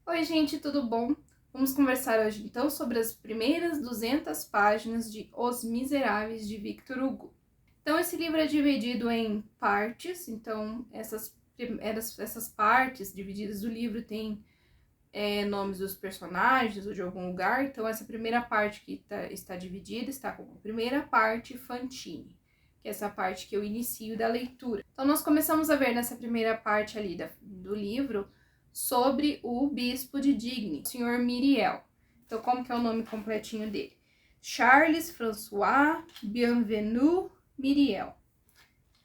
Oi, gente, tudo bom? Vamos conversar hoje então sobre as primeiras 200 páginas de Os Miseráveis de Victor Hugo. Então, esse livro é dividido em partes, então essas partes divididas do livro têm nomes dos personagens ou de algum lugar. Então, essa primeira parte que está dividida está como primeira parte Fantine, que é essa parte que eu inicio da leitura. Então, nós começamos a ver nessa primeira parte ali do livro sobre o bispo de Digne, o senhor Myriel. Então, como que é o nome completinho dele? Charles François Bienvenu Myriel,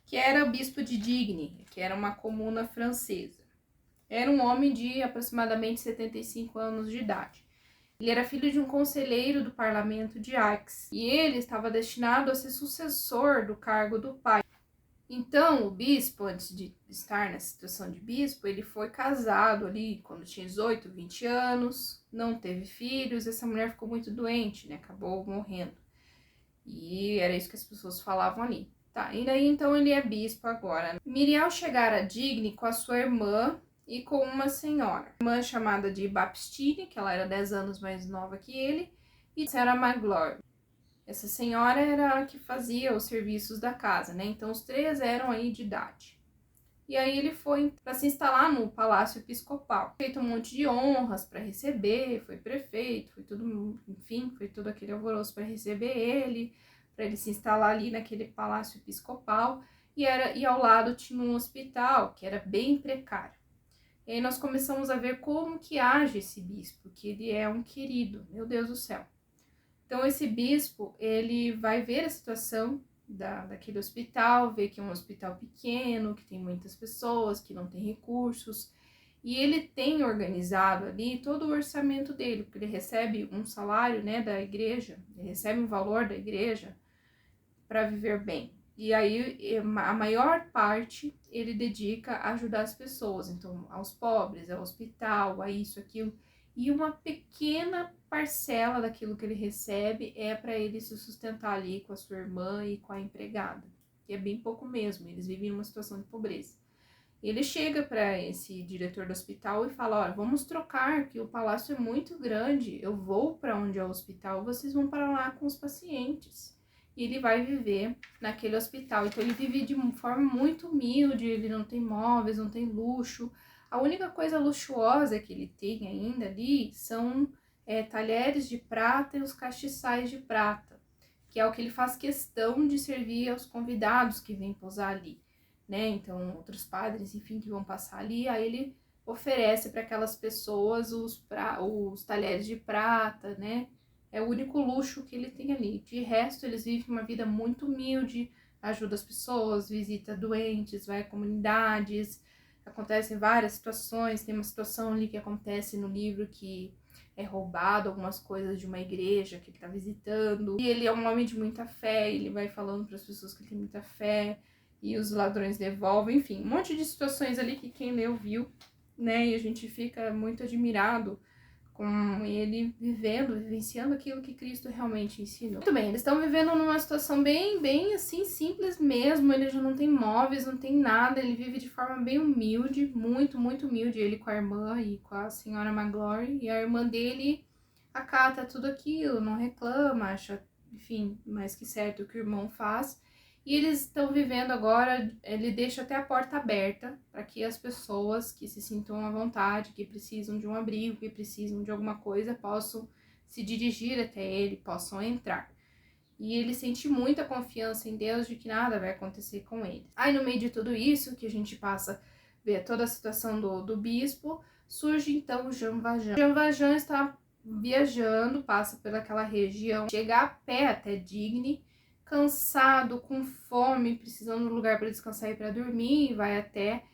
que era o bispo de Digne, que era uma comuna francesa. Era um homem de aproximadamente 75 anos de idade. Ele era filho de um conselheiro do parlamento de Aix, e ele estava destinado a ser sucessor do cargo do pai. Então, o bispo, antes de estar na situação de bispo, ele foi casado ali quando tinha 18, 20 anos, não teve filhos, essa mulher ficou muito doente, né? Acabou morrendo. E era isso que as pessoas falavam ali. Tá, e daí então ele é bispo agora. Myriel chegara a Digne com a sua irmã e com uma senhora. Irmã chamada de Baptiste, que ela era 10 anos mais nova que ele, e a senhora Magloire. Essa senhora era a que fazia os serviços da casa, né? Então os três eram aí de idade. E aí ele foi para se instalar no Palácio Episcopal. Feito um monte de honras para receber, foi prefeito, foi tudo, enfim, foi todo aquele alvoroço para receber ele, para ele se instalar ali naquele Palácio Episcopal. E ao lado tinha um hospital, que era bem precário. E aí nós começamos a ver como que age esse bispo, que ele é um querido, meu Deus do céu. Então esse bispo, ele vai ver a situação daquele hospital, vê que é um hospital pequeno, que tem muitas pessoas, que não tem recursos, e ele tem organizado ali todo o orçamento dele, porque ele recebe um salário, né, da igreja, ele recebe um valor da igreja para viver bem. E aí a maior parte ele dedica a ajudar as pessoas, então aos pobres, ao hospital, a isso, aquilo, e uma pequena parcela daquilo que ele recebe é para ele se sustentar ali com a sua irmã e com a empregada, que é bem pouco mesmo, eles vivem numa situação de pobreza. Ele chega para esse diretor do hospital e fala: olha, vamos trocar, que o palácio é muito grande, eu vou para onde é o hospital, vocês vão para lá com os pacientes. E ele vai viver naquele hospital. Então ele vive de forma muito humilde, ele não tem móveis, não tem luxo. A única coisa luxuosa que ele tem ainda ali são talheres de prata e os castiçais de prata, que é o que ele faz questão de servir aos convidados que vêm posar ali, né? Então, outros padres, enfim, que vão passar ali, aí ele oferece para aquelas pessoas os talheres de prata, né? É o único luxo que ele tem ali. De resto, eles vivem uma vida muito humilde, ajuda as pessoas, visita doentes, vai a comunidades, acontecem várias situações. Tem uma situação ali que acontece no livro que é roubado algumas coisas de uma igreja que ele está visitando. E ele é um homem de muita fé, ele vai falando para as pessoas que ele tem muita fé, e os ladrões devolvem, enfim, um monte de situações ali que quem leu viu, né? E a gente fica muito admirado com ele vivenciando aquilo que Cristo realmente ensinou. Muito bem, eles estão vivendo numa situação bem assim, simples mesmo. Ele já não tem móveis, não tem nada, ele vive de forma bem humilde, muito humilde, ele com a irmã e com a senhora Magloire, e a irmã dele acata tudo aquilo, não reclama, acha, enfim, mais que certo o que o irmão faz. E eles estão vivendo agora, ele deixa até a porta aberta para que as pessoas que se sintam à vontade, que precisam de um abrigo, que precisam de alguma coisa, possam se dirigir até ele, possam entrar. E ele sente muita confiança em Deus de que nada vai acontecer com ele. Aí no meio de tudo isso, que a gente passa a ver toda a situação do bispo, surge então o Jean Valjean. Jean Valjean está viajando, passa pelaquela região, chega a pé até Digne, cansado, com fome, precisando de um lugar para descansar e para dormir, vai até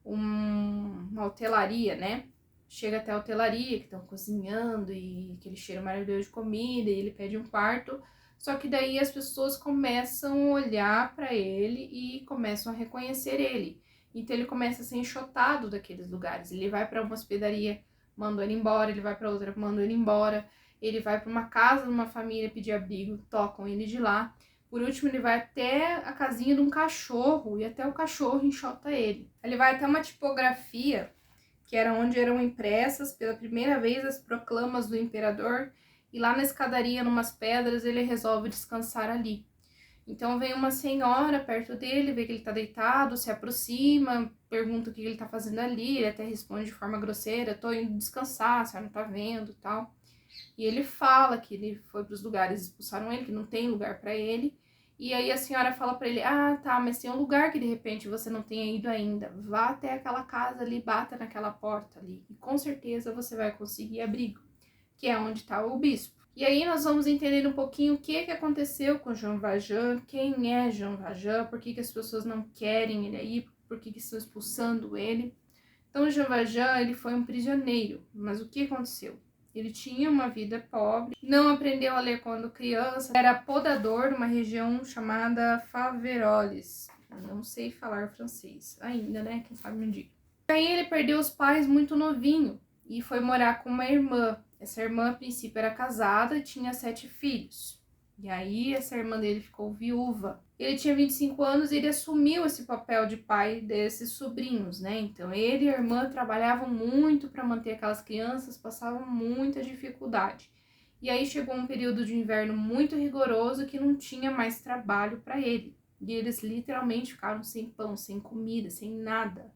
uma hotelaria, né? Chega até a hotelaria, que estão cozinhando e aquele cheiro maravilhoso de comida, e ele pede um quarto. Só que daí as pessoas começam a olhar para ele e começam a reconhecer ele. Então ele começa a ser enxotado daqueles lugares. Ele vai para uma hospedaria, mandam ele embora, ele vai para outra, mandam ele embora. Ele vai para uma casa de uma família pedir abrigo, tocam ele de lá. Por último, ele vai até a casinha de um cachorro e até o cachorro enxota ele. Ele vai até uma tipografia que era onde eram impressas pela primeira vez as proclamas do imperador, e lá na escadaria, numas pedras, ele resolve descansar ali. Então vem uma senhora perto dele, vê que ele tá deitado, se aproxima, pergunta o que ele tá fazendo ali, ele até responde de forma grosseira, tô indo descansar, a senhora não tá vendo e tal. E ele fala que ele foi pros lugares, expulsaram ele, que não tem lugar para ele. E aí a senhora fala para ele, ah, tá, mas tem um lugar que de repente você não tenha ido ainda. Vá até aquela casa ali, bata naquela porta ali, e com certeza você vai conseguir abrigo, que é onde tá o bispo. E aí nós vamos entender um pouquinho o que aconteceu com Jean Valjean, quem é Jean Valjean, por que as pessoas não querem ele aí, por que estão expulsando ele. Então Jean Valjean, ele foi um prisioneiro, mas o que aconteceu? Ele tinha uma vida pobre, não aprendeu a ler quando criança, era podador numa região chamada Faveroles. Eu não sei falar francês ainda, né? Quem sabe me diga. Aí ele perdeu os pais muito novinho e foi morar com uma irmã. Essa irmã, a princípio, era casada e tinha 7 filhos. E aí, essa irmã dele ficou viúva. Ele tinha 25 anos e ele assumiu esse papel de pai desses sobrinhos, né? Então, ele e a irmã trabalhavam muito para manter aquelas crianças, passavam muita dificuldade. E aí, chegou um período de inverno muito rigoroso que não tinha mais trabalho para ele. E eles literalmente ficaram sem pão, sem comida, sem nada.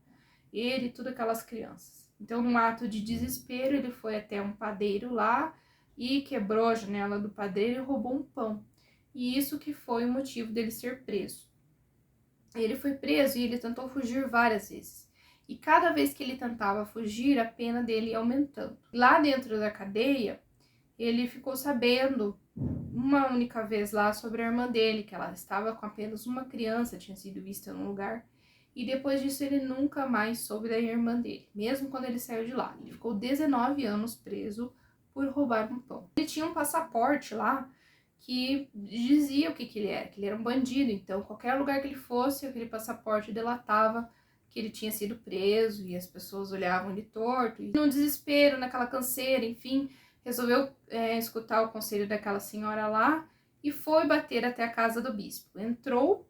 Ele e todas aquelas crianças. Então, num ato de desespero, ele foi até um padeiro lá e quebrou a janela do padeiro e roubou um pão. E isso que foi o motivo dele ser preso. Ele foi preso e ele tentou fugir várias vezes. E cada vez que ele tentava fugir, a pena dele ia aumentando. Lá dentro da cadeia, ele ficou sabendo uma única vez lá sobre a irmã dele, que ela estava com apenas uma criança, tinha sido vista num lugar. E depois disso ele nunca mais soube da irmã dele, mesmo quando ele saiu de lá. Ele ficou 19 anos preso por roubar um pão. Ele tinha um passaporte lá que dizia o que ele era um bandido. Então, qualquer lugar que ele fosse, aquele passaporte delatava que ele tinha sido preso e as pessoas olhavam ele torto. E no desespero, naquela canseira, enfim, resolveu escutar o conselho daquela senhora lá e foi bater até a casa do bispo. Entrou.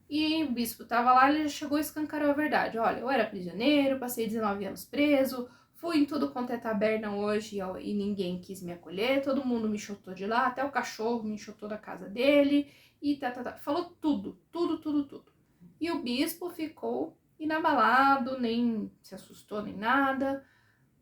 E o bispo estava lá, ele já chegou e escancarou a verdade. Olha, eu era prisioneiro, passei 19 anos preso, fui em tudo quanto é taberna hoje e ninguém quis me acolher, todo mundo me chutou de lá, até o cachorro me chutou da casa dele, e tá. Falou tudo. E o bispo ficou inabalado, nem se assustou nem nada,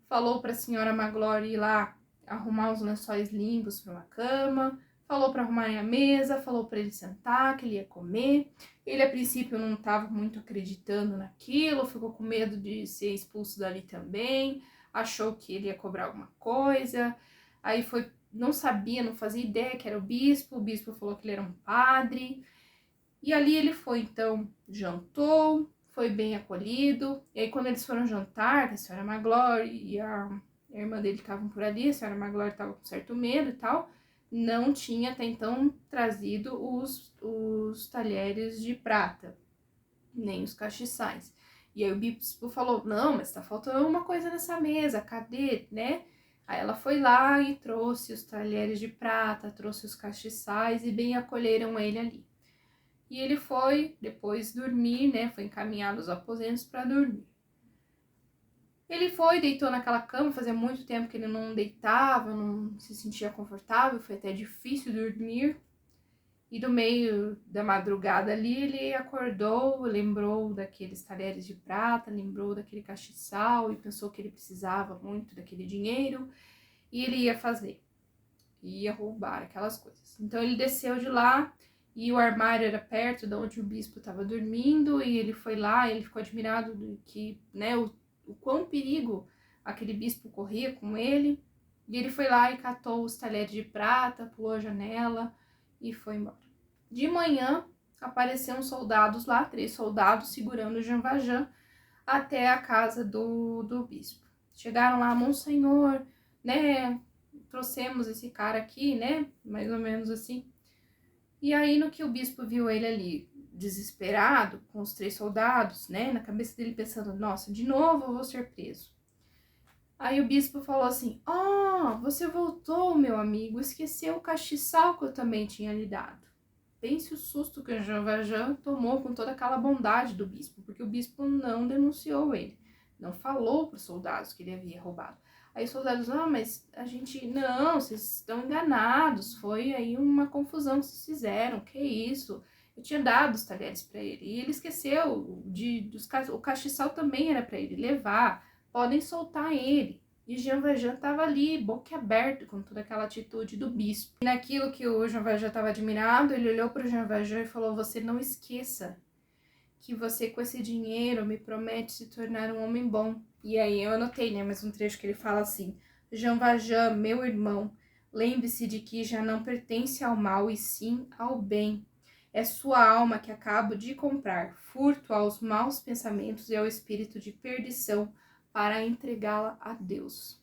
falou para a senhora Magloire ir lá arrumar os lençóis limpos para uma cama, falou para arrumarem a mesa, falou para ele sentar, que ele ia comer. Ele, a princípio, não estava muito acreditando naquilo, ficou com medo de ser expulso dali também, achou que ele ia cobrar alguma coisa, aí foi, não sabia, não fazia ideia que era o bispo falou que ele era um padre, e ali ele foi, então, jantou, foi bem acolhido, e aí quando eles foram jantar, a senhora Magloire e a irmã dele estavam por ali, a senhora Magloire estava com certo medo e tal, não tinha até então trazido os talheres de prata, nem os castiçais. E aí o bispo falou, não, mas tá faltando uma coisa nessa mesa, cadê, né? Aí ela foi lá e trouxe os talheres de prata, trouxe os castiçais e bem acolheram ele ali. E ele foi depois dormir, né? Foi encaminhado aos aposentos para dormir. Ele foi, deitou naquela cama, fazia muito tempo que ele não deitava, não se sentia confortável, foi até difícil dormir. E no meio da madrugada ali, ele acordou, lembrou daqueles talheres de prata, lembrou daquele castiçal e pensou que ele precisava muito daquele dinheiro e ele ia fazer, ia roubar aquelas coisas. Então ele desceu de lá e o armário era perto de onde o bispo estava dormindo e ele foi lá, ele ficou admirado do que, né, o quão perigo aquele bispo corria com ele. E ele foi lá e catou os talheres de prata, pulou a janela e foi embora. De manhã, apareceram soldados lá, 3 soldados segurando Jean Valjean até a casa do bispo. Chegaram lá, Monsenhor, né, trouxemos esse cara aqui, né, mais ou menos assim. E aí, no que o bispo viu ele ali, desesperado, com os 3 soldados, né, na cabeça dele pensando, nossa, de novo eu vou ser preso. Aí o bispo falou assim, você voltou, meu amigo, esqueceu o castiçal que eu também tinha lhe dado. Pense o susto que o Jean Valjean tomou com toda aquela bondade do bispo, porque o bispo não denunciou ele, não falou para os soldados que ele havia roubado. Aí os soldados, mas a gente, não, vocês estão enganados, foi aí uma confusão que vocês fizeram, que isso? Eu tinha dado os talheres para ele, e ele esqueceu, o castiçal também era para ele levar, podem soltar ele. E Jean Valjean estava ali, boquiaberto, com toda aquela atitude do bispo. E naquilo que o Jean Valjean estava admirado, ele olhou para o Jean Valjean e falou, você não esqueça que você com esse dinheiro me promete se tornar um homem bom. E aí eu anotei, né, mais um trecho que ele fala assim, Jean Valjean, meu irmão, lembre-se de que já não pertence ao mal e sim ao bem. É sua alma que acabo de comprar, furto aos maus pensamentos e ao espírito de perdição para entregá-la a Deus.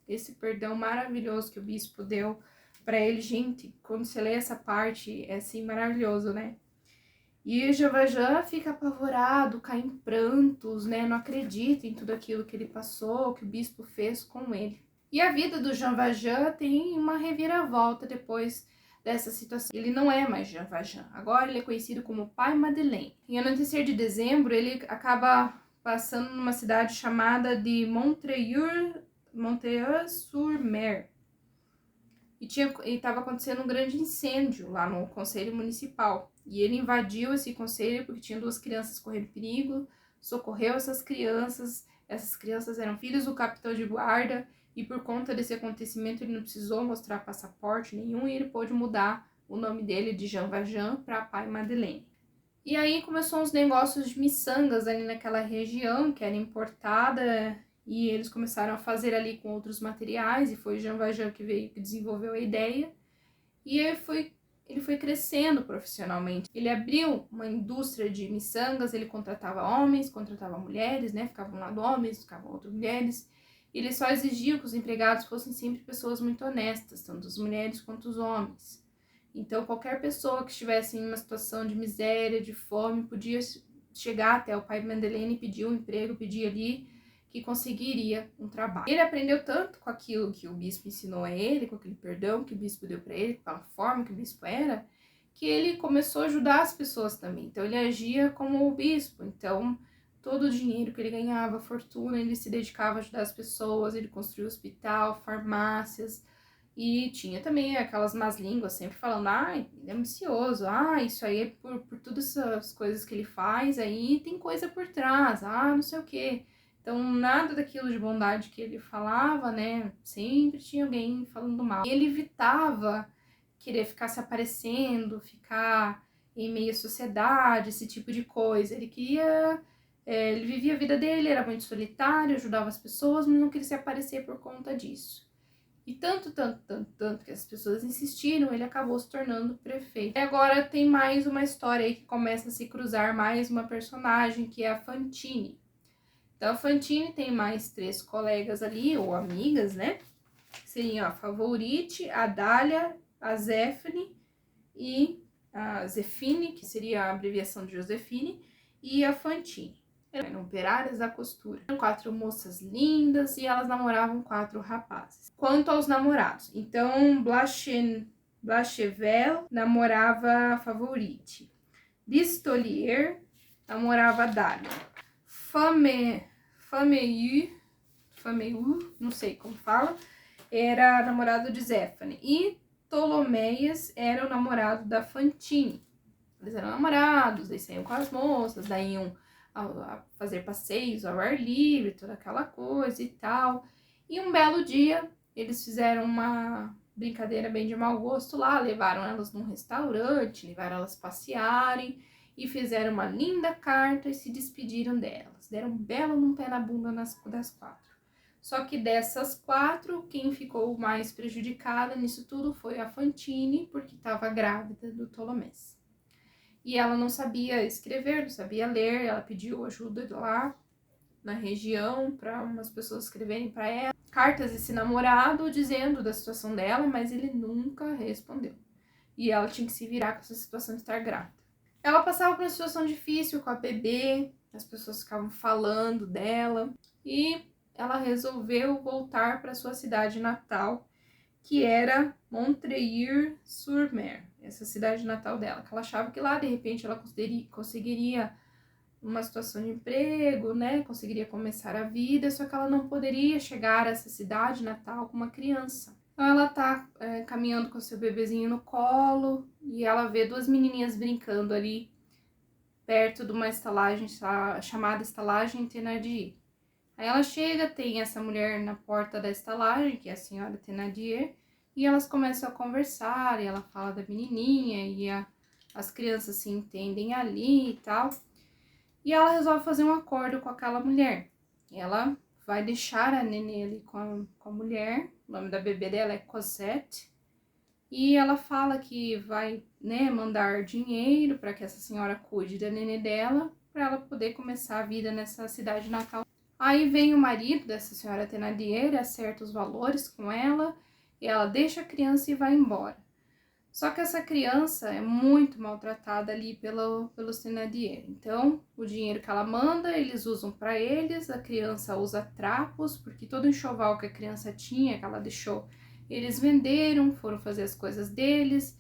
Esse perdão maravilhoso que o bispo deu para ele, gente, quando você lê essa parte, é assim maravilhoso, né? E o Jean Valjean fica apavorado, cai em prantos, né? Não acredita em tudo aquilo que ele passou, que o bispo fez com ele. E a vida do Jean Valjean tem uma reviravolta depois dessa situação. Ele não é mais Jean Valjean. Agora ele é conhecido como Pai Madeleine. Em anoitecer de dezembro, ele acaba passando numa cidade chamada de Montreuil-sur-Mer. E estava acontecendo um grande incêndio lá no conselho municipal. E ele invadiu esse conselho porque tinha 2 crianças correndo perigo, socorreu essas crianças eram filhos do capitão de guarda, e por conta desse acontecimento ele não precisou mostrar passaporte nenhum e ele pôde mudar o nome dele de Jean Valjean para Pai Madeleine. E aí começou uns negócios de miçangas ali naquela região, que era importada, e eles começaram a fazer ali com outros materiais, e foi Jean Valjean que desenvolveu a ideia, e ele foi crescendo profissionalmente. Ele abriu uma indústria de miçangas, ele contratava homens, contratava mulheres, né? Ficavam um lado homens, ficavam outras mulheres. E ele só exigia que os empregados fossem sempre pessoas muito honestas, tanto as mulheres quanto os homens. Então, qualquer pessoa que estivesse em uma situação de miséria, de fome, podia chegar até o Pai Madeleine e pedir um emprego, pedir ali que conseguiria um trabalho. Ele aprendeu tanto com aquilo que o bispo ensinou a ele, com aquele perdão que o bispo deu para ele, com a forma que o bispo era, que ele começou a ajudar as pessoas também. Então ele agia como o bispo. Então todo o dinheiro que ele ganhava, a fortuna, ele se dedicava a ajudar as pessoas, ele construiu hospital, farmácias, e tinha também aquelas más línguas sempre falando, ele é ambicioso, isso aí é por todas essas coisas que ele faz, aí tem coisa por trás, não sei o quê. Então, nada daquilo de bondade que ele falava, né? Sempre tinha alguém falando mal. Ele evitava querer ficar se aparecendo, ficar em meio à sociedade, esse tipo de coisa. Ele queria... ele vivia a vida dele, era muito solitário, ajudava as pessoas, mas não queria se aparecer por conta disso. E tanto que as pessoas insistiram, ele acabou se tornando prefeito. E agora tem mais uma história aí que começa a se cruzar mais uma personagem, que é a Fantine. Então, a Fantine tem mais 3 colegas ali, ou amigas, né? Seriam a Favorite, a Dália, a Zéfine e a Zefine, que seria a abreviação de Josefine, e a Fantine. Eram operárias da costura. Eram 4 moças lindas e elas namoravam 4 rapazes. Quanto aos namorados, então Blachevel namorava a Favorite. Listolier namorava a Dália. Fameu, não sei como fala, era namorado de Zéfane. E Ptolomeias era o namorado da Fantine. Eles eram namorados, eles saíam com as moças, daí iam a fazer passeios ao ar livre, toda aquela coisa e tal. E um belo dia, eles fizeram uma brincadeira bem de mau gosto lá, levaram elas num restaurante, levaram elas passearem, e fizeram uma linda carta e se despediram delas. Deram um belo num pé na bunda das 4. Só que dessas 4, quem ficou mais prejudicada nisso tudo foi a Fantine, porque estava grávida do Ptolomés. E ela não sabia escrever, não sabia ler, ela pediu ajuda lá na região para umas pessoas escreverem para ela cartas desse namorado dizendo da situação dela, mas ele nunca respondeu. E ela tinha que se virar com essa situação de estar grávida. Ela passava por uma situação difícil com a bebê, as pessoas ficavam falando dela, e ela resolveu voltar para sua cidade natal, que era Montreuil-sur-Mer, essa cidade natal dela, que ela achava que lá, de repente, ela conseguiria uma situação de emprego, né? Conseguiria começar a vida, só que ela não poderia chegar a essa cidade natal com uma criança. Então ela tá caminhando com seu bebezinho no colo e ela vê duas menininhas brincando ali perto de uma estalagem chamada Estalagem Thénardier. Aí ela chega, tem essa mulher na porta da estalagem, que é a senhora Thénardier, e elas começam a conversar, e ela fala da menininha, e as crianças se entendem ali e tal. E ela resolve fazer um acordo com aquela mulher. Ela vai deixar a nenê ali com a mulher, o nome da bebê dela é Cosette, e ela fala que vai, né, mandar dinheiro para que essa senhora cuide da nenê dela, para ela poder começar a vida nessa cidade natal. Aí vem o marido dessa senhora Thénardier, acerta os valores com ela, e ela deixa a criança e vai embora. Só que essa criança é muito maltratada ali pelos Thénardier. Então, o dinheiro que ela manda, eles usam para eles, a criança usa trapos, porque todo enxoval que a criança tinha, que ela deixou, eles venderam, foram fazer as coisas deles,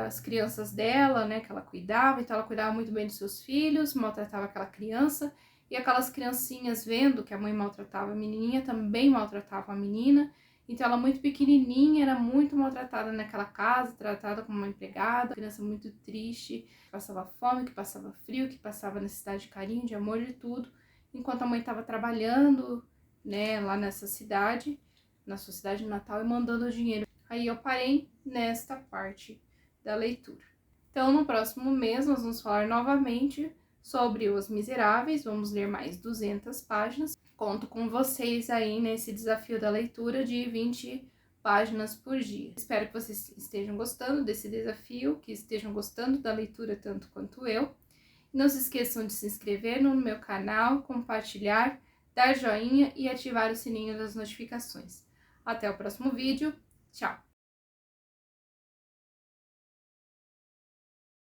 as crianças dela, né, que ela cuidava, então ela cuidava muito bem dos seus filhos, maltratava aquela criança, e aquelas criancinhas vendo que a mãe maltratava a menininha, também maltratavam a menina. Então ela muito pequenininha, era muito maltratada naquela casa, tratada como uma empregada, criança muito triste, que passava fome, que passava frio, que passava necessidade de carinho, de amor, de tudo, enquanto a mãe estava trabalhando, né, lá nessa cidade, na sua cidade natal, e mandando dinheiro. Aí eu parei nesta parte da leitura. Então no próximo mês nós vamos falar novamente sobre Os Miseráveis, vamos ler mais 200 páginas. Conto com vocês aí nesse desafio da leitura de 20 páginas por dia. Espero que vocês estejam gostando desse desafio, que estejam gostando da leitura tanto quanto eu. Não se esqueçam de se inscrever no meu canal, compartilhar, dar joinha e ativar o sininho das notificações. Até o próximo vídeo. Tchau!